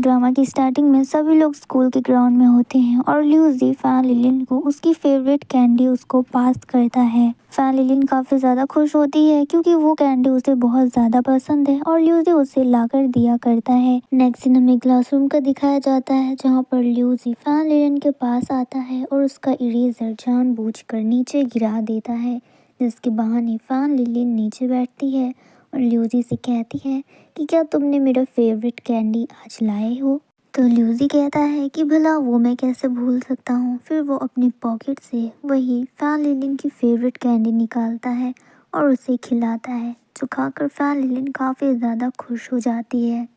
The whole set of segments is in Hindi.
ड्रामा की स्टार्टिंग में सभी लोग स्कूल के ग्राउंड में होते हैं और ल्यूसी फैन लिलिन को उसकी फेवरेट कैंडी उसको पास करता है। फैन लिलिन काफ़ी ज़्यादा खुश होती है क्योंकि वो कैंडी उसे बहुत ज़्यादा पसंद है और ल्यूसी उसे लाकर दिया करता है। नेक्स्ट सीन हमें क्लासरूम का दिखाया जाता है जहाँ पर ल्यूसी फैन लिलिन के पास आता है और उसका इरेजर जानबूझकर नीचे गिरा देता है, जिसके बहाने फैन लिलिन नीचे बैठती है और ल्यूसी से कहती है कि क्या तुमने मेरा फेवरेट कैंडी आज लाए हो। तो ल्यूसी कहता है कि भला वो मैं कैसे भूल सकता हूँ। फिर वो अपनी पॉकेट से वही फैन लिलिन की फेवरेट कैंडी निकालता है और उसे खिलाता है, जो खाकर फैन लिलिन काफ़ी ज़्यादा खुश हो जाती है।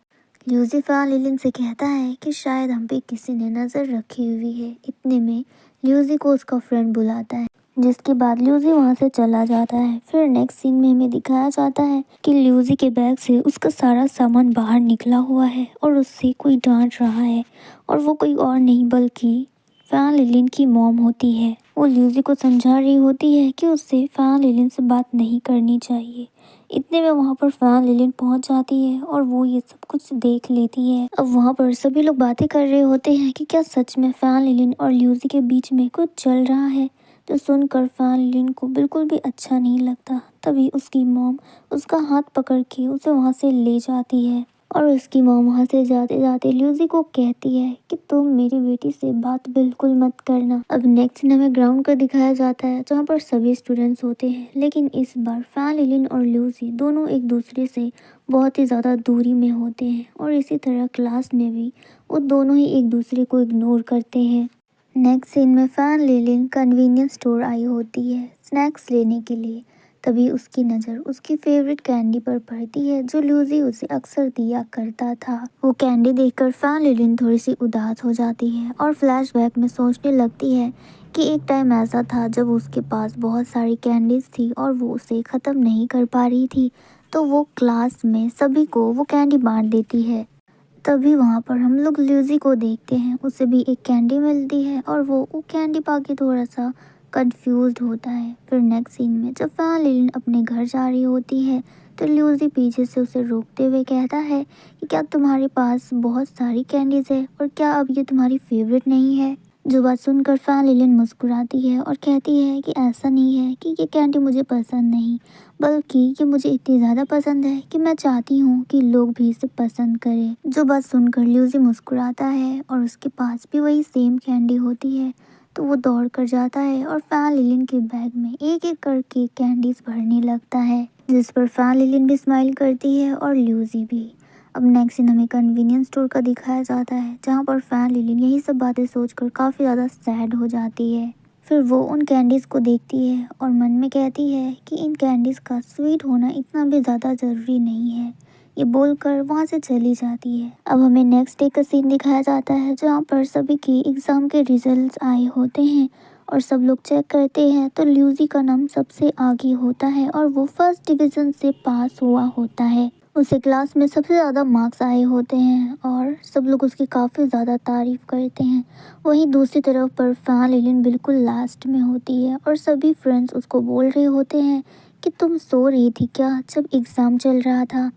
ल्यूसी फैन लिलिन से कहता है कि शायद हम पे किसी ने नज़र रखी हुई है। इतने में ल्यूसी को उसका फ्रेंड बुलाता है, जिसके बाद ल्यूसी वहाँ से चला जाता है। फिर नेक्स्ट सीन में हमें दिखाया जाता है कि ल्यूसी के बैग से उसका सारा सामान बाहर निकला हुआ है और उससे कोई डांट रहा है, और वो कोई और नहीं बल्कि फैन लिलिन की मॉम होती है। वो ल्यूसी को समझा रही होती है कि उससे फैन लिलिन से बात नहीं करनी चाहिए। इतने में वहाँ पर फैन लिलिन पहुँच जाती है और वो ये सब कुछ देख लेती है। अब वहाँ पर सभी लोग बातें कर रहे होते हैं कि क्या सच में फैन लिलिन और ल्यूसी के बीच में कुछ चल रहा है। तो सुनकर फैन लिलिन को बिल्कुल भी अच्छा नहीं लगता। तभी उसकी मॉम उसका हाथ पकड़ के उसे वहाँ से ले जाती है और उसकी मॉम वहाँ से जाते जाते ल्यूसी को कहती है कि तुम मेरी बेटी से बात बिल्कुल मत करना। अब नेक्स्ट सीन हमें ग्राउंड का दिखाया जाता है जहाँ पर सभी स्टूडेंट्स होते हैं, लेकिन इस बार फैन लिलिन और ल्यूसी दोनों एक दूसरे से बहुत ही ज़्यादा दूरी में होते हैं और इसी तरह क्लास में भी वो दोनों ही एक दूसरे को इग्नोर करते हैं। नेक्स्ट सीन में fan linen convenience store I होती है स्नैक्स लेने के लिए। तभी उसकी नज़र उसकी फेवरेट कैंडी पर पड़ती है जो ल्यूसी उसे अक्सर दिया करता था। वो कैंडी देखकर फैन लिलिन थोड़ी सी उदास हो जाती है और फ्लैशबैक में सोचने लगती है कि एक टाइम ऐसा था जब उसके पास बहुत सारी कैंडीज थी और वो उसे ख़त्म नहीं कर पा रही थी, तो वो क्लास में सभी को वो कैंडी बांट देती है। तभी वहाँ पर हम लोग ल्यूसी को देखते हैं, उसे भी एक कैंडी मिलती है और वो कैंडी पाके थोड़ा सा कंफ्यूज्ड होता है। फिर नेक्स्ट सीन में जब फैन लिलिन अपने घर जा रही होती है तो ल्यूसी पीछे से उसे रोकते हुए कहता है कि क्या तुम्हारे पास बहुत सारी कैंडीज है और क्या अब ये तुम्हारी फेवरेट नहीं है। जो बात सुनकर फैन लिलिन मुस्कुराती है और कहती है कि ऐसा नहीं है कि ये कैंडी मुझे पसंद नहीं, बल्कि ये मुझे इतनी ज़्यादा पसंद है कि मैं चाहती हूँ कि लोग भी इसे पसंद करें। जो बात सुनकर ल्यूसी मुस्कुराता है और उसके पास भी वही सेम कैंडी होती है, तो वो दौड़ कर जाता है और फैन लिलिन के बैग में एक एक करके कैंडीज भरने लगता है, जिस पर फैन लिलिन भी स्माइल करती है और ल्यूसी भी। अब नेक्स्ट सीन हमें कन्वीनियंस स्टोर का दिखाया जाता है जहाँ पर फैन लिलिन यही सब बातें सोचकर काफ़ी ज़्यादा सैड हो जाती है। फिर वो उन कैंडीज़ को देखती है और मन में कहती है कि इन कैंडीज़ का स्वीट होना इतना भी ज़्यादा ज़रूरी नहीं है। ये बोलकर वहाँ से चली जाती है। अब हमें नेक्स्ट डे का सीन दिखाया जाता है जहाँ पर सभी की एग्ज़ाम के रिजल्ट्स आए होते हैं और सब लोग चेक करते हैं तो ल्यूसी का नाम सबसे आगे होता है और वो फर्स्ट डिवीज़न से पास हुआ होता है। उसे क्लास में सबसे ज़्यादा मार्क्स आए होते हैं और सब लोग उसकी काफ़ी ज़्यादा तारीफ़ करते हैं। वहीं दूसरी तरफ पर फैन लिलिन बिल्कुल लास्ट में होती है और सभी फ्रेंड्स उसको बोल रहे होते हैं कि तुम सो रही थी क्या जब एग्ज़ाम चल रहा था।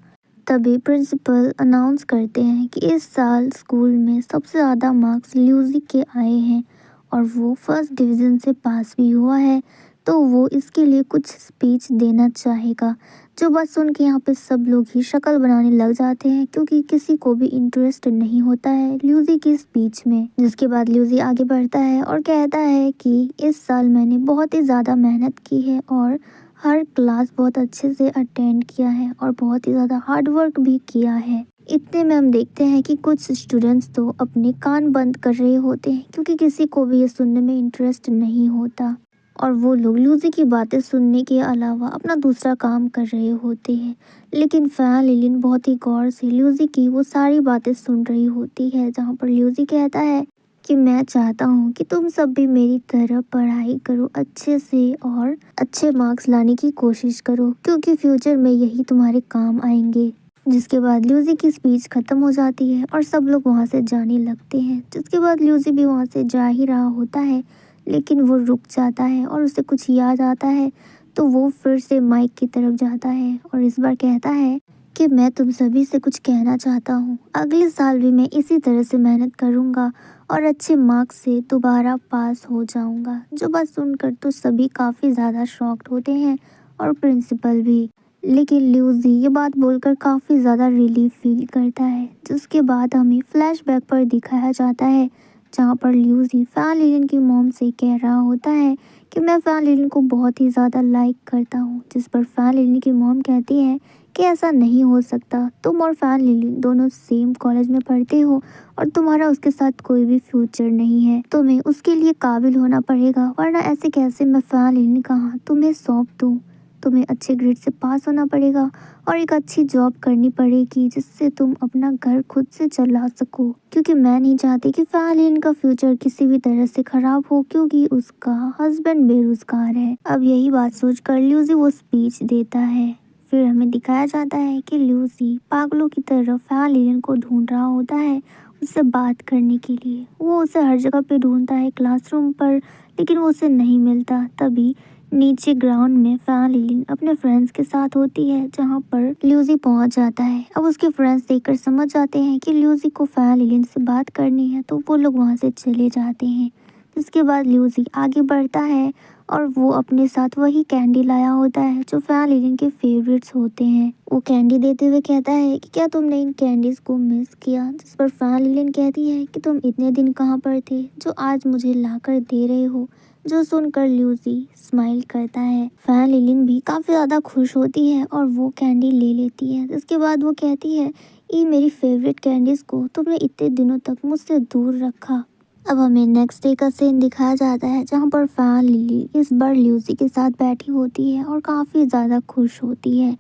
तभी प्रिंसिपल अनाउंस करते हैं कि इस साल स्कूल में सबसे ज़्यादा मार्क्स ल्यूसी के आए हैं और वो फर्स्ट डिवीज़न से पास भी हुआ है, तो वो इसके लिए कुछ स्पीच देना चाहेगा। जो बात सुन के यहाँ पे सब लोग ही शक्ल बनाने लग जाते हैं क्योंकि किसी को भी इंटरेस्ट नहीं होता है ल्यूसी की स्पीच में। जिसके बाद ल्यूसी आगे बढ़ता है और कहता है कि इस साल मैंने बहुत ही ज़्यादा मेहनत की है और हर क्लास बहुत अच्छे से अटेंड किया है और बहुत ही ज़्यादा हार्ड वर्क भी किया है। इतने में हम देखते हैं कि कुछ स्टूडेंट्स तो अपने कान बंद कर रहे होते हैं क्योंकि किसी को भी ये सुनने में इंटरेस्ट नहीं होता और वो लोग ल्यूसी की बातें सुनने के अलावा अपना दूसरा काम कर रहे होते हैं। लेकिन फैन लिलिन बहुत ही गौर से ल्यूसी की वो सारी बातें सुन रही होती है जहाँ पर ल्यूसी कहता है कि मैं चाहता हूँ कि तुम सब भी मेरी तरह पढ़ाई करो अच्छे से और अच्छे मार्क्स लाने की कोशिश करो क्योंकि फ्यूचर में यही तुम्हारे काम आएंगे। जिसके बाद ल्यूसी की स्पीच ख़त्म हो जाती है और सब लोग वहाँ से जाने लगते हैं। जिसके बाद ल्यूसी भी वहाँ से जा ही रहा होता है, लेकिन वो रुक जाता है और उसे कुछ याद आता है, तो वो फिर से माइक की तरफ जाता है और इस बार कहता है कि मैं तुम सभी से कुछ कहना चाहता हूँ। अगले साल भी मैं इसी तरह से मेहनत करूँगा और अच्छे मार्क्स से दोबारा पास हो जाऊँगा। जो बात सुनकर तो सभी काफ़ी ज़्यादा शॉक्ड होते हैं और प्रिंसिपल भी। लेकिन ल्यूसी ये बात बोलकर काफ़ी ज़्यादा रिलीफ फील करता है। जिसके बाद हमें फ्लैशबैक पर दिखाया जाता है जहाँ पर ल्यूसी फैन लिलिन की मॉम से कह रहा होता है कि मैं फैन लिलिन को बहुत ही ज़्यादा लाइक करता हूँ। जिस पर फैन लिलिन की मॉम कहती है कि ऐसा नहीं हो सकता, तुम और फैन लिलिन दोनों सेम कॉलेज में पढ़ते हो और तुम्हारा उसके साथ कोई भी फ्यूचर नहीं है। तुम्हें उसके लिए काबिल होना पड़ेगा, वरना ऐसे कैसे मैं फैन लिलिन कहाँ तुम्हें सौंप दूँ। तुम्हें अच्छे ग्रेड से पास होना पड़ेगा और एक अच्छी जॉब करनी पड़ेगी जिससे तुम अपना घर खुद से चला सको, क्योंकि मैं नहीं चाहती कि फैन का फ्यूचर किसी भी तरह से खराब हो, क्योंकि उसका हस्बैंड बेरोजगार है। अब यही बात सोचकर ल्यूसी वो स्पीच देता है। फिर हमें दिखाया जाता है कि ल्यूसी पागलों की तरह फैन को ढूंढ रहा होता है उससे बात करने के लिए। वो उसे हर जगह पे ढूंढता है, क्लासरूम पर, लेकिन वो उसे नहीं मिलता। तभी नीचे ग्राउंड में फैन लिलिन अपने फ्रेंड्स के साथ होती है जहाँ पर ल्यूसी पहुंच जाता है। अब उसके फ्रेंड्स देखकर समझ जाते हैं कि ल्यूसी को फैन लिलिन से बात करनी है, तो वो लोग वहाँ से चले जाते हैं। जिसके बाद ल्यूसी आगे बढ़ता है और वो अपने साथ वही कैंडी लाया होता है जो फैन लिलिन के फेवरेट्स होते हैं। वो कैंडी देते हुए कहता है कि क्या तुमने इन कैंडीज को मिस किया। जिस पर फैन लिलिन कहती है कि तुम इतने दिन कहाँ पर थे जो आज मुझे लाकर दे रहे हो। जो सुनकर ल्यूसी स्माइल करता है। फैन लिलिन भी काफ़ी ज़्यादा खुश होती है और वो कैंडी ले लेती है। इसके बाद वो कहती है, ये मेरी फेवरेट कैंडीज़ को तुमने इतने दिनों तक मुझसे दूर रखा। अब हमें नेक्स्ट डे का सीन दिखाया जाता है जहाँ पर फैन लिली इस बार ल्यूसी के साथ बैठी होती है और काफ़ी ज़्यादा खुश होती है।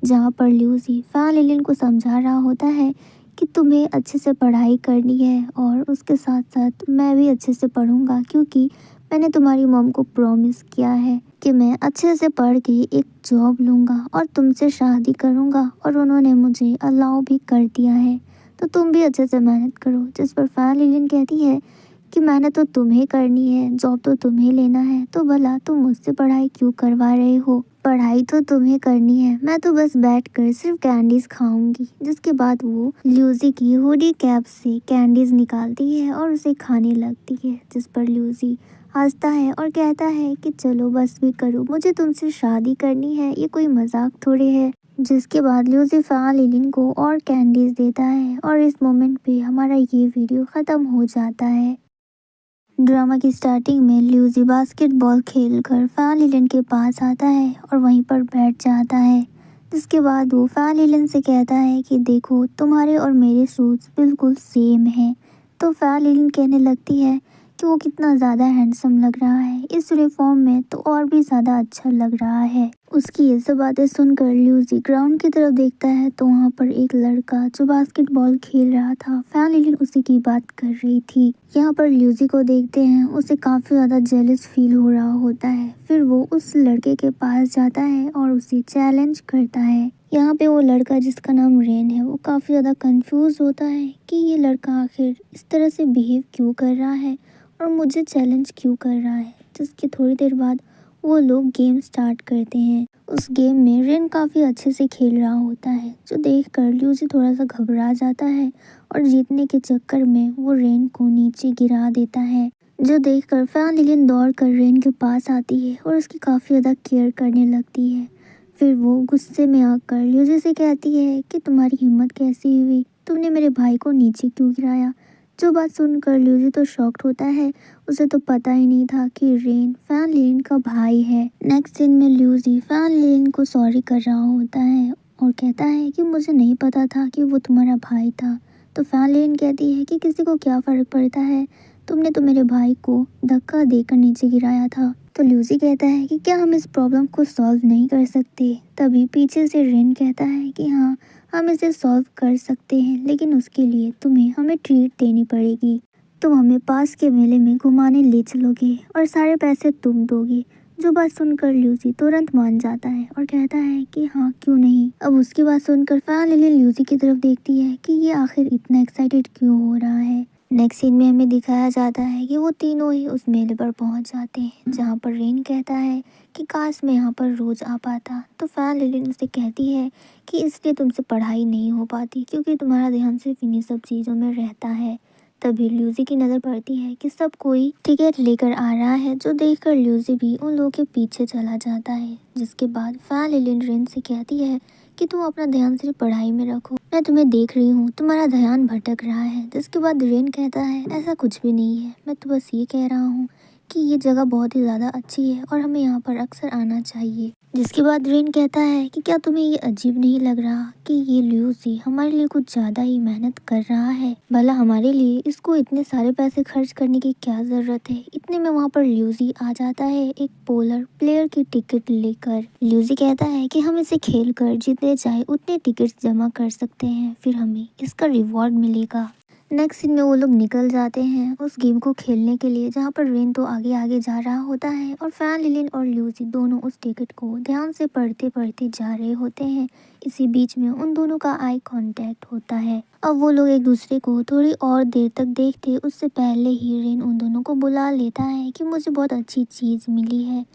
जहाँ पर ल्यूसी फैन लिलिन को समझा रहा होता है कि तुम्हें अच्छे से पढ़ाई करनी है और उसके साथ साथ मैं भी अच्छे से पढ़ूंगा, क्योंकि मैंने तुम्हारी मॉम को प्रॉमिस किया है कि मैं अच्छे से पढ़ के एक जॉब लूँगा और तुमसे शादी करूँगा, और उन्होंने मुझे अलाउ भी कर दिया है। तो तुम भी अच्छे से मेहनत करो। जिस पर फैन लिलिन कहती है कि मेहनत तो तुम्हें करनी है, जॉब तो तुम्हें लेना है, तो भला तुम मुझसे पढ़ाई क्यों करवा रहे हो। पढ़ाई तो तुम्हें करनी है, मैं तो बस बैठकर सिर्फ कैंडीज खाऊंगी। जिसके बाद वो ल्यूसी की हुडी कैप से कैंडीज निकालती है और उसे खाने लगती है। जिस पर ल्यूसी हंसता है और कहता है कि चलो बस भी करो, मुझे तुमसे शादी करनी है, ये कोई मजाक थोड़े है। जिसके बाद ल्यूसी फैन लिलिन को और कैंडीज देता है और इस मोमेंट पे हमारा ये वीडियो ख़त्म हो जाता है। ड्रामा की स्टार्टिंग में ल्यूसी बास्केटबॉल खेलकर फैन लिलिन के पास आता है और वहीं पर बैठ जाता है। जिसके बाद वो फैन लिलिन से कहता है कि देखो तुम्हारे और मेरे शूज़ बिल्कुल सेम हैं। तो फैन लिलिन कहने लगती है कि वो कितना ज़्यादा हैंडसम लग रहा है इस यूनिफॉर्म में, तो और भी ज़्यादा अच्छा लग रहा है। उसकी ये सब बातें सुनकर ल्यूसी ग्राउंड की तरफ देखता है तो वहाँ पर एक लड़का जो बास्केटबॉल खेल रहा था, फैन लिलिन उसी की बात कर रही थी। यहाँ पर ल्यूसी को देखते हैं उसे काफ़ी ज़्यादा जेलस फील हो रहा होता है। फिर वो उस लड़के के पास जाता है और उसे चैलेंज करता है। यहाँ पे वो लड़का जिसका नाम रेन है वो काफ़ी ज़्यादा कंफ्यूज होता है कि ये लड़का आखिर इस तरह से बिहेव क्यों कर रहा है और मुझे चैलेंज क्यों कर रहा है। जिसके थोड़ी देर बाद वो लोग गेम स्टार्ट करते हैं। उस गेम में रेन काफ़ी अच्छे से खेल रहा होता है, जो देखकर ल्यूसी थोड़ा सा घबरा जाता है और जीतने के चक्कर में वो रेन को नीचे गिरा देता है। जो देखकर फैन लिलिन दौड़ कर रेन के पास आती है और उसकी काफ़ी ज़्यादा केयर करने लगती है। फिर वो गुस्से में आकर ल्यूसी से कहती है कि तुम्हारी हिम्मत कैसी हुई, तुमने मेरे भाई को नीचे क्यों गिराया। जो बात सुनकर ल्यूसी तो शॉक्ड होता है, उसे तो पता ही नहीं था कि रेन फैन लिलिन का भाई है। नेक्स्ट सीन में ल्यूसी फैन लिलिन को सॉरी कर रहा होता है और कहता है कि मुझे नहीं पता था कि वो तुम्हारा भाई था। तो फैन लिलिन कहती है कि किसी को क्या फ़र्क पड़ता है, तुमने तो मेरे भाई को धक्का देकर नीचे गिराया था। तो ल्यूसी कहता है कि क्या हम इस प्रॉब्लम को सॉल्व नहीं कर सकते। तभी पीछे से रेन कहता है कि हाँ, हम इसे सॉल्व कर सकते हैं, लेकिन उसके लिए तुम्हें हमें ट्रीट देनी पड़ेगी। तुम हमें पास के मेले में घुमाने ले चलोगे और सारे पैसे तुम दोगे। जो बात सुनकर ल्यूसी तुरंत मान जाता है और कहता है कि हाँ क्यों नहीं। अब उसकी बात सुनकर फैन लिलिन ल्यूसी की तरफ देखती है कि ये आखिर इतना एक्साइटेड क्यों हो रहा है। नेक्स्ट सीन में हमें दिखाया जाता है कि वो तीनों ही उस मेले पर पहुंच जाते हैं जहां पर रेन कहता है कि काश मैं यहाँ पर रोज़ आ पाता। तो फैन लिलिन उसे कहती है कि इसलिए तुमसे पढ़ाई नहीं हो पाती क्योंकि तुम्हारा ध्यान सिर्फ इन्हीं सब चीज़ों में रहता है। तभी ल्यूसी की नज़र पड़ती है कि सब कोई टिकट लेकर आ रहा है, जो देखकर ल्यूसी भी उन लोगों के पीछे चला जाता है। जिसके बाद फैन लिलिन रेन से कहती है कि तुम अपना ध्यान सिर्फ पढ़ाई में रखो, मैं तुम्हें देख रही हूँ, तुम्हारा ध्यान भटक रहा है। जिसके बाद रेन कहता है ऐसा कुछ भी नहीं है, मैं तो बस ये कह रहा हूँ कि ये जगह बहुत ही ज़्यादा अच्छी है और हमें यहाँ पर अक्सर आना चाहिए। जिसके बाद रेन कहता है कि क्या तुम्हें ये अजीब नहीं लग रहा कि ये ल्यूसी हमारे लिए कुछ ज़्यादा ही मेहनत कर रहा है। भला हमारे लिए इसको इतने सारे पैसे खर्च करने की क्या ज़रूरत है। इतने में वहाँ पर ल्यूसी आ जाता है एक पोलर प्लेयर की टिकट लेकर। ल्यूसी कहता है कि हम इसे खेल कर जितने चाहे उतने टिकट जमा कर सकते हैं, फिर हमें इसका रिवॉर्ड मिलेगा। नेक्स्ट सीन में वो लोग निकल जाते हैं उस गेम को खेलने के लिए, जहाँ पर रेन तो आगे आगे जा रहा होता है और फैन लिलिन और ल्यूसी दोनों उस टिकट को ध्यान से पढ़ते पढ़ते जा रहे होते हैं। इसी बीच में उन दोनों का आई कांटेक्ट होता है। अब वो लोग एक दूसरे को थोड़ी और देर तक देखते उससे पहले ही रेन उन दोनों को बुला लेता है कि मुझे बहुत अच्छी चीज़ मिली है।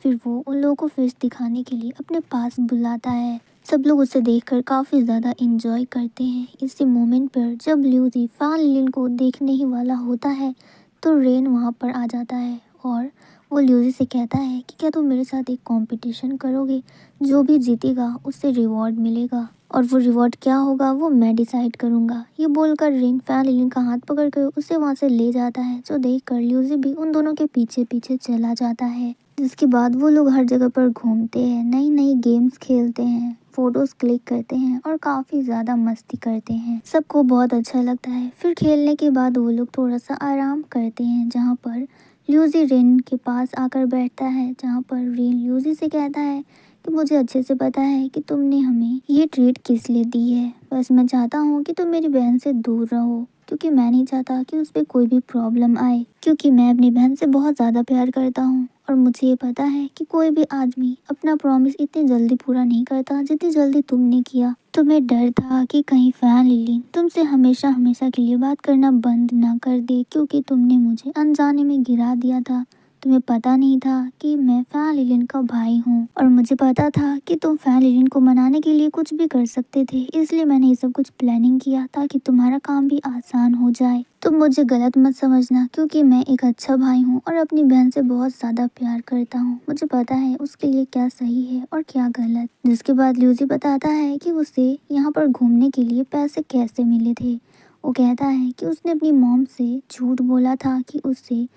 फिर वो उन लोगों को फिश दिखाने के लिए अपने पास बुलाता है। सब लोग उसे देखकर काफ़ी ज़्यादा एंजॉय करते हैं। इसी मोमेंट पर जब ल्यूसी फैन लिलिन को देखने ही वाला होता है तो रेन वहाँ पर आ जाता है और वो ल्यूसी से कहता है कि क्या तुम मेरे साथ एक कंपटीशन करोगे, जो भी जीतेगा उससे रिवॉर्ड मिलेगा और वो रिवॉर्ड क्या होगा वो मैं डिसाइड करूँगा। ये बोलकर रेन फैन लिलिन का हाथ पकड़कर उसे वहाँ से ले जाता है, जो देखकर ल्यूसी भी उन दोनों के पीछे पीछे चला जाता है। जिसके बाद वो लोग हर जगह पर घूमते हैं, नई नई गेम्स खेलते हैं, फोटोज क्लिक करते हैं और काफ़ी ज़्यादा मस्ती करते हैं। सबको बहुत अच्छा लगता है। फिर खेलने के बाद वो लोग थोड़ा सा आराम करते हैं, जहाँ पर ल्यूसी रेन के पास आकर बैठता है, जहाँ पर रेन ल्यूसी से कहता है कि मुझे अच्छे से पता है कि तुमने हमें ये ट्रीट किस लिए दी है। बस मैं चाहता हूँ कि तुम मेरी बहन से दूर रहो, क्योंकि मैं नहीं चाहता कि उस पर कोई भी प्रॉब्लम आए, क्योंकि मैं अपनी बहन से बहुत ज़्यादा प्यार करता हूँ और मुझे ये पता है कि कोई भी आदमी अपना प्रॉमिस इतनी जल्दी पूरा नहीं करता जितनी जल्दी तुमने किया। तुम्हें डर था कि कहीं फैन लिलिन तुमसे हमेशा हमेशा के लिए बात करना बंद ना कर दे, क्योंकि तुमने मुझे अनजाने में गिरा दिया था। तुम्हें पता नहीं था कि मैं फैन लिलिन का भाई हूँ और मुझे पता था कि तुम फैन लिलिन को मनाने के लिए कुछ भी कर सकते थे, इसलिए मैंने ये सब कुछ प्लानिंग किया ताकि तुम्हारा काम भी आसान हो जाए। तुम मुझे गलत मत समझना, क्योंकि मैं एक अच्छा भाई हूँ और अपनी बहन से बहुत ज़्यादा प्यार करता हूँ। मुझे पता है उसके लिए क्या सही है और क्या गलत। जिसके बाद ल्यूसी बताता है कि उसे यहाँ पर घूमने के लिए पैसे कैसे मिले थे। वो कहता है कि उसने अपनी मॉम से झूठ बोला था कि उसे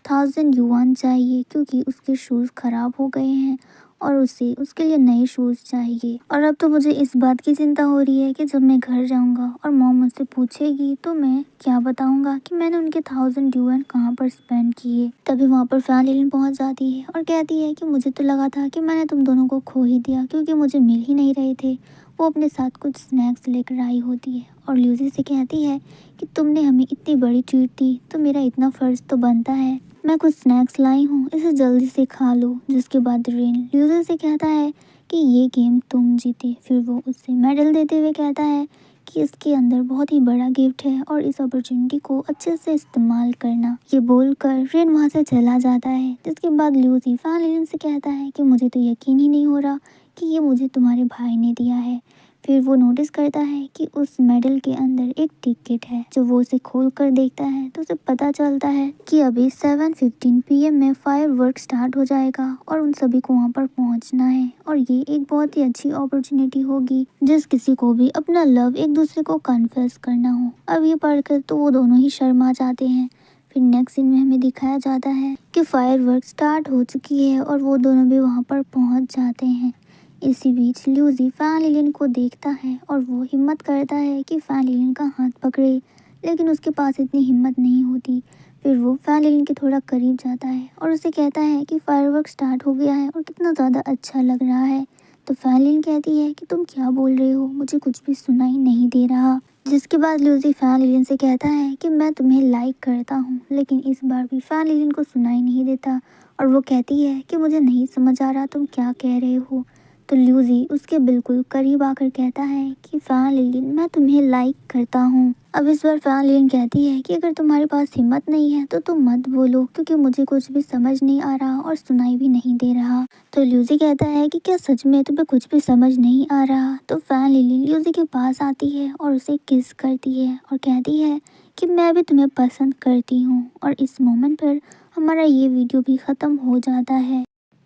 1000 युआन चाहिए, क्योंकि उसके शूज़ ख़राब हो गए हैं और उसे उसके लिए नए शूज़ चाहिए। और अब तो मुझे इस बात की चिंता हो रही है कि जब मैं घर जाऊंगा और मॉम मुझसे पूछेगी तो मैं क्या बताऊंगा कि मैंने उनके 1000 युआन कहाँ पर स्पेंड किए। तभी वहाँ पर फैन लिलिन पहुँच जाती है और कहती है कि मुझे तो लगा था कि मैंने तुम दोनों को खो ही दिया, क्योंकि मुझे मिल ही नहीं रहे थे। वो अपने साथ कुछ स्नैक्स लेकर आई होती है और ल्यूसी से कहती है कि तुमने हमें इतनी बड़ी ट्रीट दी तो मेरा इतना फ़र्ज़ तो बनता है, मैं कुछ स्नैक्स लाई हूँ, इसे जल्दी से खा लो। जिसके बाद रेन ल्यूसी से कहता है कि ये गेम तुम जीते। फिर वो उससे मेडल देते हुए कहता है कि इसके अंदर बहुत ही बड़ा गिफ्ट है और इस अपॉर्चुनिटी को अच्छे से इस्तेमाल करना। ये बोलकर रेन वहाँ से चला जाता है। जिसके बाद ल्यूसी फैन लिलिन से कहता है कि मुझे तो यकीन ही नहीं हो रहा कि ये मुझे तुम्हारे भाई ने दिया है। फिर वो नोटिस करता है कि उस मेडल के अंदर एक टिकट है। जो वो उसे खोल कर देखता है तो उसे पता चलता है कि अभी 7:15 PM में फायरवर्क स्टार्ट हो जाएगा और उन सभी को वहाँ पर पहुँचना है और ये एक बहुत ही अच्छी अपॉर्चुनिटी होगी जिस किसी को भी अपना लव एक दूसरे को कन्फेस करना हो। अब ये पढ़कर तो वो दोनों ही शर्मा जाते हैं। फिर नेक्स्ट सीन में हमें दिखाया जाता है कि फायरवर्क स्टार्ट हो चुकी है और वो दोनों भी वहाँ पर पहुँच जाते हैं। इसी बीच ल्यूसी फैन लिलिन को देखता है और वो हिम्मत करता है कि फैन लिलिन का हाथ पकड़े, लेकिन उसके पास इतनी हिम्मत नहीं होती। फिर वो फैन लिलिन के थोड़ा करीब जाता है और उसे कहता है कि फायरवर्क स्टार्ट हो गया है और कितना ज़्यादा अच्छा लग रहा है। तो फैन लिलिन कहती है कि तुम क्या बोल रहे हो, मुझे कुछ भी सुनाई नहीं दे रहा। जिसके बाद ल्यूसी फैन लिलिन से कहता है कि मैं तुम्हें लाइक करता हूँ, लेकिन इस बार भी फैन लिलिन को सुनाई नहीं देता और वो कहती है कि मुझे नहीं समझ आ रहा तुम क्या कह रहे हो। तो ल्यूजी उसके बिल्कुल करीब आकर कहता है कि फैन लिलिन मैं तुम्हें लाइक करता हूँ। अब इस बार फैन लिलिन कहती है कि अगर तुम्हारे पास हिम्मत नहीं है तो तुम मत बोलो, क्योंकि मुझे कुछ भी समझ नहीं आ रहा और सुनाई भी नहीं दे रहा। तो ल्यूजी कहता है कि क्या सच में तुम्हें कुछ भी समझ नहीं आ रहा। तो फैन लिलिन ल्यूजी के पास आती है और उसे किस करती है और कहती है कि मैं भी तुम्हें पसंद करती हूँ। और इस मोमेंट पर हमारा ये वीडियो भी ख़त्म हो जाता है।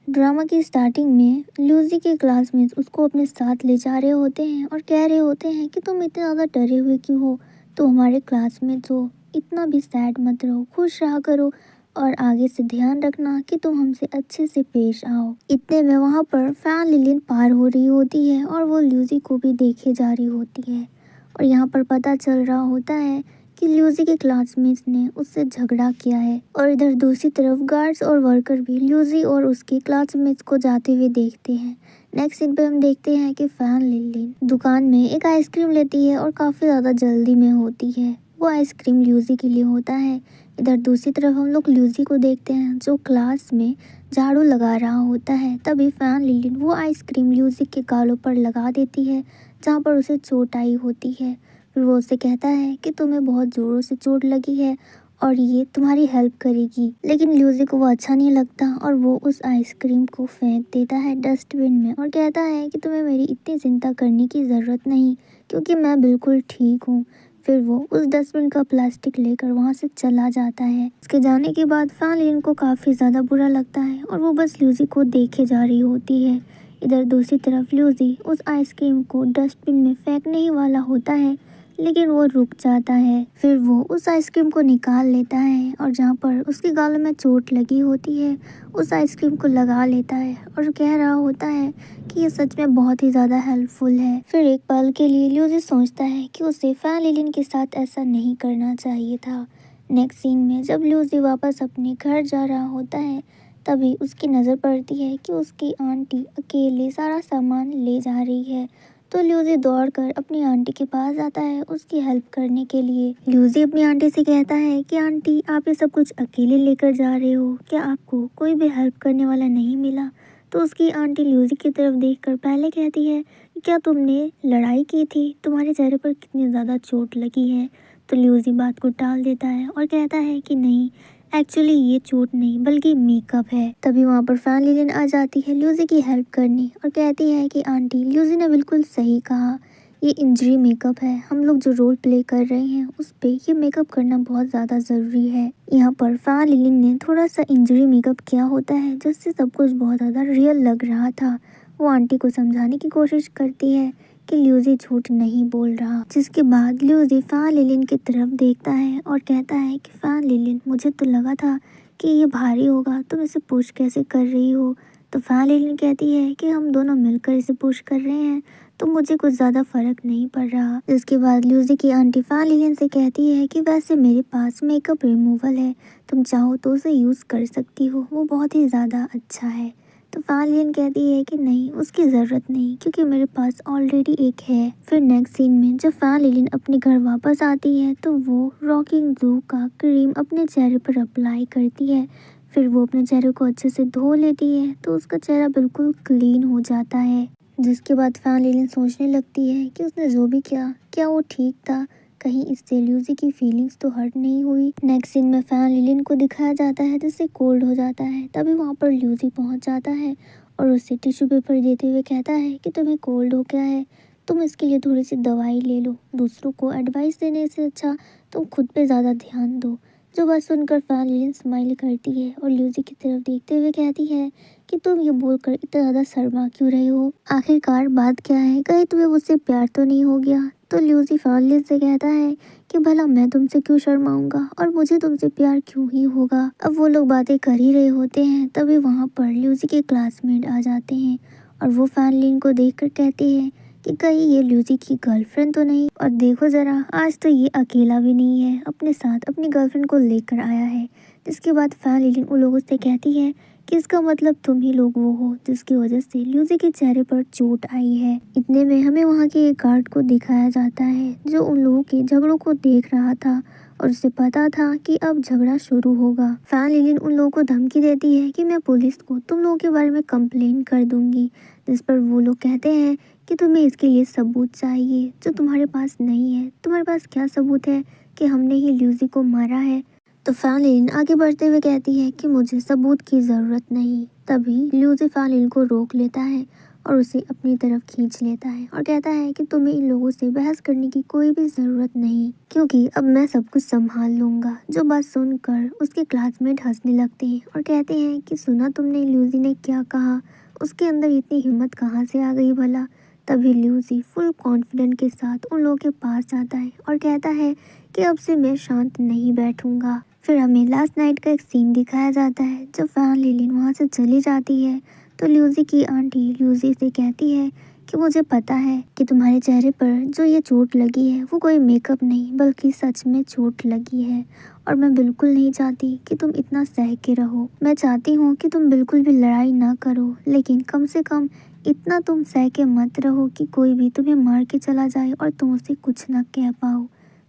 ड्रामा की स्टार्टिंग में ल्यूजी के क्लासमेट्स उसको अपने साथ ले जा रहे होते हैं और कह रहे होते हैं कि तुम इतने ज़्यादा डरे हुए क्यों हो, तो हमारे क्लासमेट्स हो, इतना भी सैड मत रहो, खुश रहा करो और आगे से ध्यान रखना कि तुम हमसे अच्छे से पेश आओ। इतने में वहाँ पर फैन लिलिन पार हो रही होती है और वो ल्यूजी को भी देखे जा रही होती है। और यहाँ पर पता चल रहा होता है कि ल्यूजी के क्लासमेट्स ने उससे झगड़ा किया है। और इधर दूसरी तरफ गार्ड्स और वर्कर भी ल्यूजी और उसके क्लासमेट्स को जाते हुए देखते हैं। नेक्स्ट सीन पे हम देखते हैं कि फैन लिलिन दुकान में एक आइसक्रीम लेती है और काफ़ी ज़्यादा जल्दी में होती है। वो आइसक्रीम ल्यूजी के लिए होता है। इधर दूसरी तरफ हम लोग ल्यूजी को देखते हैं जो क्लास में झाड़ू लगा रहा होता है। तभी फैन लिलिन वो आइसक्रीम ल्यूजी के गालों पर लगा देती है जहाँ पर उसे चोट आई होती है। फिर वो उससे कहता है कि तुम्हें बहुत ज़ोरों से चोट लगी है और ये तुम्हारी हेल्प करेगी। लेकिन ल्यूजी को वो अच्छा नहीं लगता और वो उस आइसक्रीम को फेंक देता है डस्टबिन में और कहता है कि तुम्हें मेरी इतनी चिंता करने की ज़रूरत नहीं, क्योंकि मैं बिल्कुल ठीक हूँ। फिर वो उस डस्टबिन का प्लास्टिक लेकर वहाँ से चला जाता है। उसके जाने के बाद फैन लिलिन को काफ़ी ज़्यादा बुरा लगता है और वो बस ल्यूजी को देखे जा रही होती है। इधर दूसरी तरफ ल्यूजी उस आइसक्रीम को डस्टबिन में फेंकने ही वाला होता है, लेकिन वो रुक जाता है। फिर वो उस आइसक्रीम को निकाल लेता है और जहाँ पर उसके गालों में चोट लगी होती है उस आइसक्रीम को लगा लेता है और कह रहा होता है कि ये सच में बहुत ही ज़्यादा हेल्पफुल है। फिर एक पल के लिए ल्यूजी सोचता है कि उसे फैन लिलिन के साथ ऐसा नहीं करना चाहिए था। नेक्स्ट सीन में जब ल्यूजी वापस अपने घर जा रहा होता है, तभी उसकी नज़र पड़ती है कि उसकी आंटी अकेले सारा सामान ले जा रही है। तो ल्यूजी दौड़कर अपनी आंटी के पास जाता है उसकी हेल्प करने के लिए। ल्यूजी अपनी आंटी से कहता है कि आंटी आप ये सब कुछ अकेले लेकर जा रहे हो, क्या आपको कोई भी हेल्प करने वाला नहीं मिला। तो उसकी आंटी ल्यूजी की तरफ देखकर पहले कहती है कि क्या तुमने लड़ाई की थी, तुम्हारे चेहरे पर कितनी ज़्यादा चोट लगी है। तो ल्यूजी बात को टाल देता है और कहता है कि नहीं, एक्चुअली ये चोट नहीं बल्कि मेकअप है। तभी वहाँ पर फैन लिलिन आ जाती है ल्यूजी की हेल्प करने और कहती है कि आंटी ल्यूजी ने बिल्कुल सही कहा, ये इंजरी मेकअप है, हम लोग जो रोल प्ले कर रहे हैं उस पे ये मेकअप करना बहुत ज़्यादा ज़रूरी है। यहाँ पर फैन लिलिन ने थोड़ा सा इंजरी मेकअप किया होता है जिससे सब कुछ बहुत ज़्यादा रियल लग रहा था। वो आंटी को समझाने की कोशिश करती है कि ल्यूजी झूठ नहीं बोल रहा, जिसके बाद ल्यूजी फैन लिलिन की तरफ देखता है और कहता है कि फैन लिलिन मुझे तो लगा था कि ये भारी होगा, तुम इसे पुश कैसे कर रही हो। तो फैन लिलिन कहती है कि हम दोनों मिलकर इसे पुश कर रहे हैं तो मुझे कुछ ज़्यादा फर्क नहीं पड़ रहा। इसके बाद ल्यूजी की आंटी फैन लिलिन से कहती है कि वैसे मेरे पास मेकअप रिमूवल है, तुम चाहो तो उसे यूज़ कर सकती हो, वो बहुत ही ज़्यादा अच्छा है। तो फैन लिलिन कहती है कि नहीं, उसकी ज़रूरत नहीं, क्योंकि मेरे पास ऑलरेडी एक है। फिर नेक्स्ट सीन में जब फैन लिलिन अपने घर वापस आती है तो वो रॉकिंग जू का क्रीम अपने चेहरे पर अप्लाई करती है। फिर वो अपने चेहरे को अच्छे से धो लेती है तो उसका चेहरा बिल्कुल क्लीन हो जाता है। जिसके बाद फैन लिलिन सोचने लगती है कि उसने जो भी किया क्या वो ठीक था, कहीं इससे ल्यूजी की फीलिंग्स तो हर्ट नहीं हुई। नेक्स्ट सीन में फैन लिलिन को दिखाया जाता है जिससे कोल्ड हो जाता है। तभी वहाँ पर ल्यूजी पहुँच जाता है और उससे टिश्यू पेपर देते हुए कहता है कि तुम्हें कोल्ड हो गया है, तुम इसके लिए थोड़ी सी दवाई ले लो, दूसरों को एडवाइस देने से अच्छा तुम खुद पे ज़्यादा ध्यान दो। जो बात सुनकर फैन लिलिन स्माइल करती है और ल्यूजी की तरफ देखते हुए कहती है कि तुम ये बोलकर इतना ज़्यादा शर्मा क्यों रहे हो, आखिरकार बात क्या है, कहीं तुम्हें मुझसे प्यार तो नहीं हो गया। तो ल्यूजी फैन लिलिन से कहता है कि भला मैं तुमसे क्यों शर्माऊंगा और मुझे तुमसे प्यार क्यों ही होगा। अब वो लोग बातें कर ही रहे होते हैं तभी वहाँ पर ल्यूजी के क्लासमेट आ जाते हैं और वो फैन लिलिन को देखकर कहते हैं कि कहीं ये ल्यूजी की गर्लफ्रेंड तो नहीं। और देखो ज़रा, आज तो ये अकेला भी नहीं है, अपने साथ अपनी गर्लफ्रेंड को लेकर आया है। जिसके बाद फैन लिलिन उन लोगों से कहती है कि इसका मतलब तुम ही लोग वो हो जिसकी वजह से ल्यूजी के चेहरे पर चोट आई है। इतने में हमें वहाँ के एक गार्ड को दिखाया जाता है जो उन लोगों के झगड़ों को देख रहा था और उसे पता था कि अब झगड़ा शुरू होगा। फैन लिलिन उन लोगों को धमकी देती है कि मैं पुलिस को तुम लोगों के बारे में कंप्लेन कर दूंगी, जिस पर वो लोग कहते हैं कि तुम्हें इसके लिए सबूत चाहिए जो तुम्हारे पास नहीं है। तुम्हारे पास क्या सबूत है कि हमने ही ल्यूसी को मारा है? तो फैन लिलिन आगे बढ़ते हुए कहती है कि मुझे सबूत की ज़रूरत नहीं। तभी ल्यूसी फैन लिलिन को रोक लेता है और उसे अपनी तरफ खींच लेता है और कहता है कि तुम्हें इन लोगों से बहस करने की कोई भी ज़रूरत नहीं, क्योंकि अब मैं सब कुछ संभाल लूँगा। जो बात सुनकर उसके क्लासमेट हंसने लगते हैं और कहते हैं कि सुना तुमने ल्यूसी ने क्या कहा? उसके अंदर इतनी हिम्मत कहाँ से आ गई भला? तभी ल्यूसी फुल कॉन्फिडेंट के साथ उन लोगों के पास जाता है और कहता है कि अब से मैं शांत नहीं बैठूंगा। फिर हमें लास्ट नाइट का एक सीन दिखाया जाता है जब फैन लिलिन वहाँ से चली जाती है तो ल्यूसी की आंटी ल्यूसी से कहती है कि मुझे पता है कि तुम्हारे चेहरे पर जो ये चोट लगी है वो कोई मेकअप नहीं बल्कि सच में चोट लगी है, और मैं बिल्कुल नहीं चाहती कि तुम इतना सह के रहो। मैं चाहती हूँ कि तुम बिल्कुल भी लड़ाई ना करो, लेकिन कम से कम इतना तुम सह के मत रहो कि कोई भी तुम्हें मार के चला जाए और तुम उसे कुछ ना कह पाओ।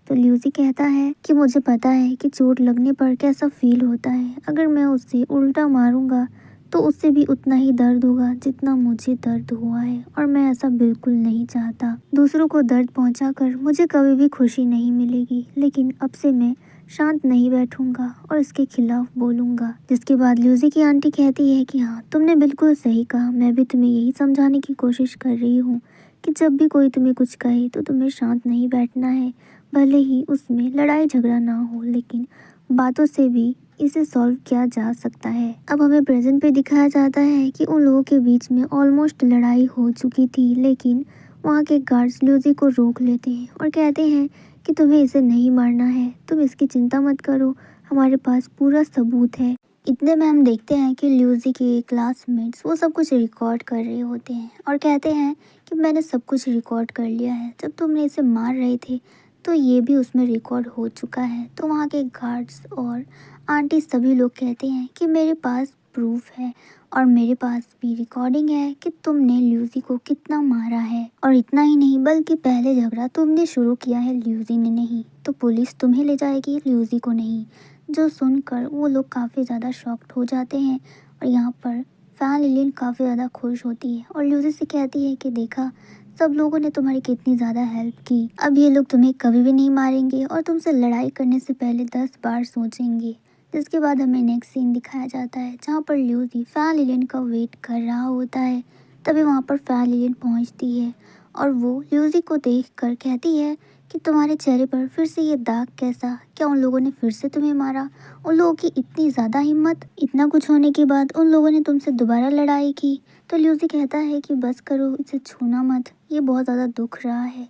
तो ल्यूसी कहता है कि मुझे पता है कि चोट लगने पर कैसा फील होता है। अगर मैं उससे उल्टा मारूंगा तो उससे भी उतना ही दर्द होगा जितना मुझे दर्द हुआ है, और मैं ऐसा बिल्कुल नहीं चाहता। दूसरों को दर्द पहुंचाकर मुझे कभी भी खुशी नहीं मिलेगी, लेकिन अब से मैं शांत नहीं बैठूंगा और इसके खिलाफ बोलूंगा। जिसके बाद ल्यूसी की आंटी कहती है कि हाँ, तुमने बिल्कुल सही कहा। मैं भी तुम्हें यही समझाने की कोशिश कर रही हूँ कि जब भी कोई तुम्हें कुछ कहे तो तुम्हें शांत नहीं बैठना है। भले ही उसमें लड़ाई झगड़ा ना हो, लेकिन बातों से भी इसे सॉल्व किया जा सकता है। अब हमें प्रेजेंट पे दिखाया जाता है कि उन लोगों के बीच में ऑलमोस्ट लड़ाई हो चुकी थी, लेकिन वहाँ के गार्ड्स ल्यूसी को रोक लेते हैं और कहते हैं कि तुम्हें इसे नहीं मारना है, तुम इसकी चिंता मत करो, हमारे पास पूरा सबूत है। इतने में हम देखते हैं कि ल्यूसी के क्लासमेट्स वो सब कुछ रिकॉर्ड कर रहे होते हैं और कहते हैं कि मैंने सब कुछ रिकॉर्ड कर लिया है। जब तुमने इसे मार रहे थे तो ये भी उसमें रिकॉर्ड हो चुका है। तो वहाँ के गार्ड्स और आंटी सभी लोग कहते हैं कि मेरे पास प्रूफ है और मेरे पास भी रिकॉर्डिंग है कि तुमने ल्यूसी को कितना मारा है। और इतना ही नहीं, बल्कि पहले झगड़ा तुमने शुरू किया है, ल्यूसी ने नहीं। तो पुलिस तुम्हें ले जाएगी, ल्यूसी को नहीं। जो सुनकर वो लोग काफ़ी ज़्यादा शॉक्ड हो जाते हैं और यहाँ पर फैन लिलिन काफ़ी ज़्यादा खुश होती है और ल्यूसी से कहती है कि देखा, सब लोगों ने तुम्हारी कितनी ज़्यादा हेल्प की। अब ये लोग तुम्हें कभी भी नहीं मारेंगे और तुमसे लड़ाई करने से पहले 10 बार सोचेंगे। जिसके बाद हमें नेक्स्ट सीन दिखाया जाता है जहाँ पर ल्यूसी फैन लिलिन का वेट कर रहा होता है। तभी वहाँ पर फैन लिलिन पहुँचती है और वो ल्यूसी को देखकर कहती है कि तुम्हारे चेहरे पर फिर से ये दाग कैसा? क्या उन लोगों ने फिर से तुम्हें मारा? उन लोगों की इतनी ज़्यादा हिम्मत? इतना कुछ होने के बाद उन लोगों ने तुमसे दोबारा लड़ाई की? तो ल्यूसी कहता है कि बस करो, इसे छूना मत, ये बहुत ज़्यादा दुख रहा है।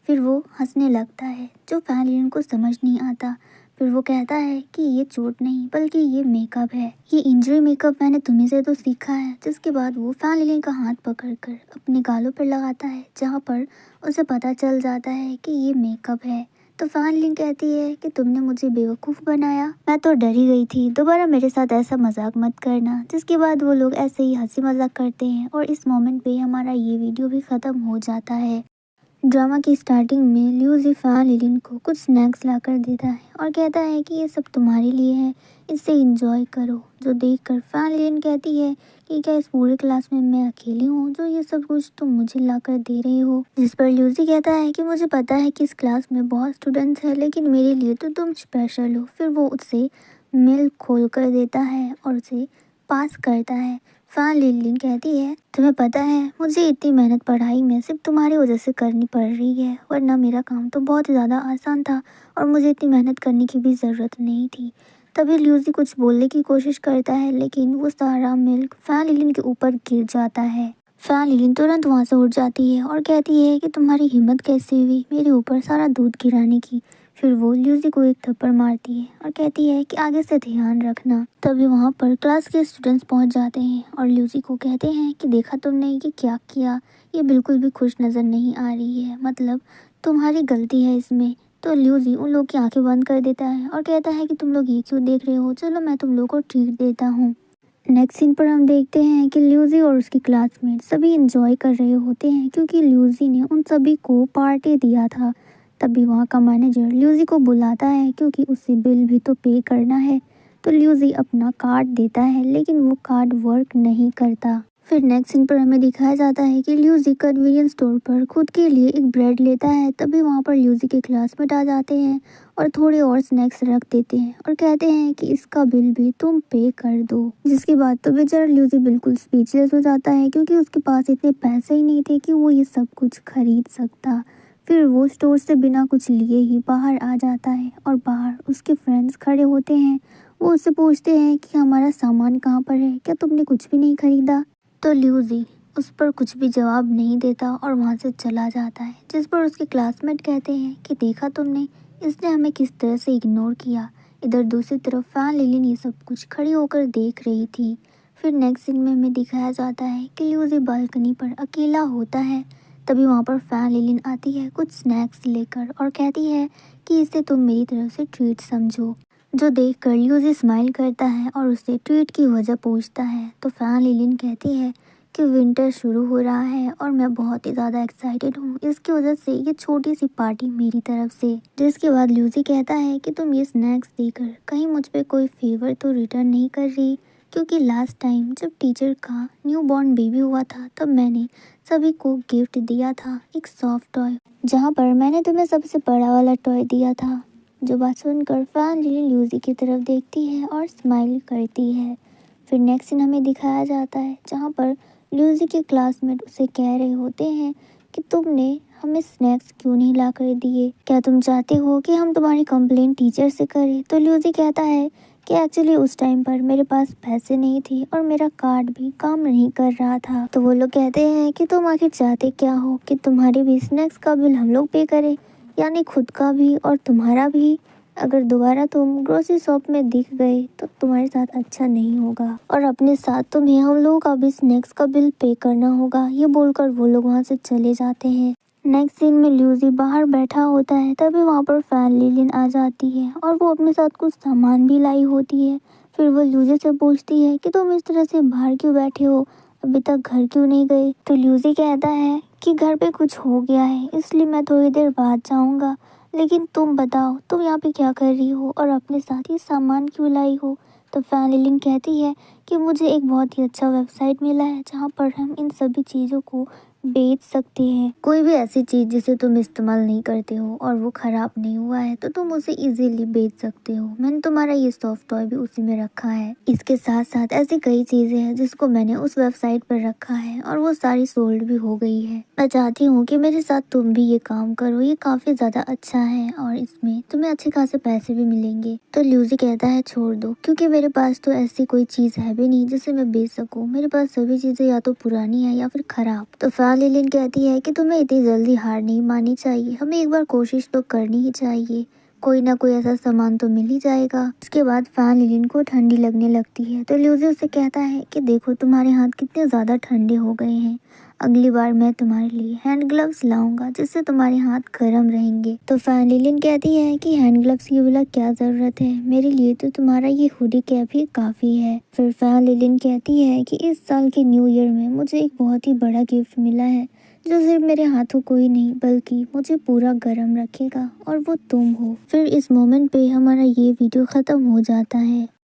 फिर वो हंसने लगता है, जो फैन लिलिन को समझ नहीं आता। फिर वो कहता है कि ये चोट नहीं बल्कि ये मेकअप है, ये इंजरी मेकअप मैंने तुम्ही से तो सीखा है। जिसके बाद वो फैन लिलिन का हाथ पकड़कर अपने गालों पर लगाता है, जहाँ पर उसे पता चल जाता है कि ये मेकअप है। तो फैन लिलिन कहती है कि तुमने मुझे बेवकूफ़ बनाया, मैं तो डरी गई थी, दोबारा मेरे साथ ऐसा मजाक मत करना। जिसके बाद वो लोग ऐसे ही हंसी मजाक करते हैं और इस मोमेंट पे हमारा ये वीडियो भी ख़त्म हो जाता है। ड्रामा की स्टार्टिंग में ल्यूसी फैन लिलिन को कुछ स्नैक्स लाकर देता है और कहता है कि ये सब तुम्हारे लिए है, इसे एंजॉय करो। जो देखकर फैन लिलिन कहती है कि क्या इस पूरे क्लास में मैं अकेली हूँ जो ये सब कुछ तुम मुझे लाकर दे रहे हो? जिस पर ल्यूसी कहता है कि मुझे पता है कि इस क्लास में बहुत स्टूडेंट्स हैं, लेकिन मेरे लिए तो तुम स्पेशल हो। फिर वो उससे मिल्क खोल कर देता है और उसे पास करता है। फैन लिलिन कहती है, तुम्हें पता है मुझे इतनी मेहनत पढ़ाई में सिर्फ तुम्हारी वजह से करनी पड़ रही है, वरना मेरा काम तो बहुत ही ज़्यादा आसान था और मुझे इतनी मेहनत करने की भी ज़रूरत नहीं थी। तभी ल्यूसी कुछ बोलने की कोशिश करता है, लेकिन वो सारा मिल्क फैन लिलिन के ऊपर गिर जाता है। फैन लिलिन तुरंत वहाँ से उठ जाती है और कहती है कि तुम्हारी हिम्मत कैसे हुई मेरे ऊपर सारा दूध गिराने की। फिर वो ल्यूसी को एक थप्पड़ मारती है और कहती है कि आगे से ध्यान रखना। तभी वहाँ पर क्लास के स्टूडेंट्स पहुँच जाते हैं और ल्यूसी को कहते हैं कि देखा तुमने ये क्या किया, ये बिल्कुल भी खुश नज़र नहीं आ रही है, मतलब तुम्हारी गलती है इसमें। तो ल्यूसी उन लोग की आंखें बंद कर देता है और कहता है कि तुम लोग ये क्यों देख रहे हो, चलो मैं तुम लोग को ट्रीट देता हूँ। नेक्स्ट सीन पर हम देखते हैं कि ल्यूसी और उसकी क्लासमेट सभी इंजॉय कर रहे होते हैं, क्योंकि ल्यूसी ने उन सभी को पार्टी दिया था तभी वहाँ का मैनेजर ल्यूजी को बुलाता है क्योंकि उसे बिल भी तो पे करना है। तो ल्यूजी अपना कार्ड देता है लेकिन वो कार्ड वर्क नहीं करता। फिर नेक्स्ट सीन पर हमें दिखाया जाता है कि ल्यूजी कन्वीनियंस स्टोर पर खुद के लिए एक ब्रेड लेता है। तभी वहाँ पर ल्यूजी के क्लासमेट आ जाते हैं और थोड़े और स्नैक्स रख देते हैं और कहते हैं कि इसका बिल भी तुम पे कर दो। जिसके बाद तो बेचारा ल्यूजी बिल्कुल स्पीचलेस हो जाता है क्योंकि उसके पास इतने पैसे ही नहीं थे कि वो ये सब कुछ खरीद सकता। फिर वो स्टोर से बिना कुछ लिए ही बाहर आ जाता है और बाहर उसके फ्रेंड्स खड़े होते हैं। वो उससे पूछते हैं कि हमारा सामान कहाँ पर है, क्या तुमने कुछ भी नहीं खरीदा? तो ल्यूजी उस पर कुछ भी जवाब नहीं देता और वहाँ से चला जाता है। जिस पर उसके क्लासमेट कहते हैं कि देखा तुमने, इसने हमें किस तरह से इग्नोर किया। इधर दूसरी तरफ फैन लिलिन ये सब कुछ खड़ी होकर देख रही थी। फिर नेक्स्ट सीन में हमें दिखाया जाता है कि ल्यूजी बालकनी पर अकेला होता है। तभी वहाँ पर फैन लिलिन आती है कुछ स्नैक्स लेकर और कहती है कि इसे तुम मेरी तरफ से ट्रीट समझो। जो देखकर ल्यूजी स्माइल करता है और उससे ट्रीट की वजह पूछता है। तो फैन लिलिन कहती है कि विंटर शुरू हो रहा है और मैं बहुत ही ज़्यादा एक्साइटेड हूँ, इसकी वजह से ये छोटी सी पार्टी मेरी तरफ से। जिसके बाद ल्यूजी कहता है कि तुम ये स्नैक्स देकर कहीं मुझ पे कोई फेवर तो रिटर्न नहीं कर रही, क्योंकि लास्ट टाइम जब टीचर का न्यू बॉर्न बेबी हुआ था तब मैंने सभी को गिफ्ट दिया था एक सॉफ्ट टॉय, जहाँ पर मैंने तुम्हें सबसे बड़ा वाला टॉय दिया था। जो बात सुनकर फैन लिलिन ल्यूजी की तरफ देखती है और स्माइल करती है। फिर नेक्स्ट सीन हमें दिखाया जाता है जहाँ पर ल्यूजी के क्लासमेट उसे कह रहे होते हैं कि तुमने हमें स्नैक्स क्यों नहीं ला कर दिए, क्या तुम चाहते हो कि हम तुम्हारी कंप्लेंट टीचर से करें? तो ल्यूजी कहता है कि एक्चुअली उस टाइम पर मेरे पास पैसे नहीं थे और मेरा कार्ड भी काम नहीं कर रहा था। तो वो लोग कहते हैं कि तुम आखिर चाहते क्या हो, कि तुम्हारे भी स्नैक्स का बिल हम लोग पे करें, यानी खुद का भी और तुम्हारा भी। अगर दोबारा तुम ग्रोसरी शॉप में दिख गए तो तुम्हारे साथ अच्छा नहीं होगा और अपने साथ तुम्हें हम लोगों का भी स्नैक्स का बिल पे करना होगा। ये बोलकर वो लोग वहाँ से चले जाते हैं। नेक्स्ट सीन में ल्यूजी बाहर बैठा होता है। तभी वहाँ पर फैन लिलिन आ जाती है और वो अपने साथ कुछ सामान भी लाई होती है। फिर वो ल्यूजी से पूछती है कि तुम इस तरह से बाहर क्यों बैठे हो, अभी तक घर क्यों नहीं गए? तो ल्यूजी कहता है कि घर पे कुछ हो गया है इसलिए मैं थोड़ी देर बाद जाऊंगा, लेकिन तुम बताओ तुम यहाँ पे क्या कर रही हो और अपने साथ ही सामान क्यों लाई हो? तो फैन लिलिन कहती है कि मुझे एक बहुत ही अच्छा वेबसाइट मिला है जहाँ पर हम इन सभी चीज़ों को बेच सकते हैं। कोई भी ऐसी चीज़ जिसे तुम इस्तेमाल नहीं करते हो और वो ख़राब नहीं हुआ है तो तुम उसे इजीली बेच सकते हो। मैंने तुम्हारा ये सॉफ्ट टॉय भी उसी में रखा है। इसके साथ साथ ऐसी कई चीज़ें हैं जिसको मैंने उस वेबसाइट पर रखा है और वो सारी सोल्ड भी हो गई है। मैं चाहती हूँ कि मेरे साथ तुम भी ये काम करो, ये काफ़ी ज़्यादा अच्छा है और इसमें तुम्हें अच्छे खासे पैसे भी मिलेंगे। तो ल्यूजी कहता है छोड़ दो, क्योंकि मेरे पास तो ऐसी कोई चीज़ है भी नहीं जिसे मैं बेच सकूँ। मेरे पास सभी चीज़ें या तो पुरानी है या फिर ख़राब। तो फैन लिलिन कहती है कि तुम्हें इतनी जल्दी हार नहीं माननी चाहिए, हमें एक बार कोशिश तो करनी ही चाहिए, कोई ना कोई ऐसा सामान तो मिल ही जाएगा। इसके बाद फैन लिलिन को ठंडी लगने लगती है। तो ल्यूजी उसे कहता है कि देखो तुम्हारे हाथ कितने ज़्यादा ठंडे हो गए हैं, अगली बार मैं तुम्हारे लिए हैंड ग्लव्स लाऊंगा जिससे तुम्हारे हाथ गर्म रहेंगे। तो फैन लिलिन कहती है कि हैंड ग्लव्स की बोला क्या ज़रूरत है, मेरे लिए तो तुम्हारा ये हुडी कैप ही काफ़ी है। फिर फैन लिलिन कहती है कि इस साल के न्यू ईयर में मुझे एक बहुत ही बड़ा गिफ्ट मिला है जो सिर्फ मेरे हाथों को ही नहीं बल्कि मुझे पूरा गर्म रखेगा और वो तुम हो। फिर इस मोमेंट पे हमारा ये वीडियो ख़त्म हो जाता है।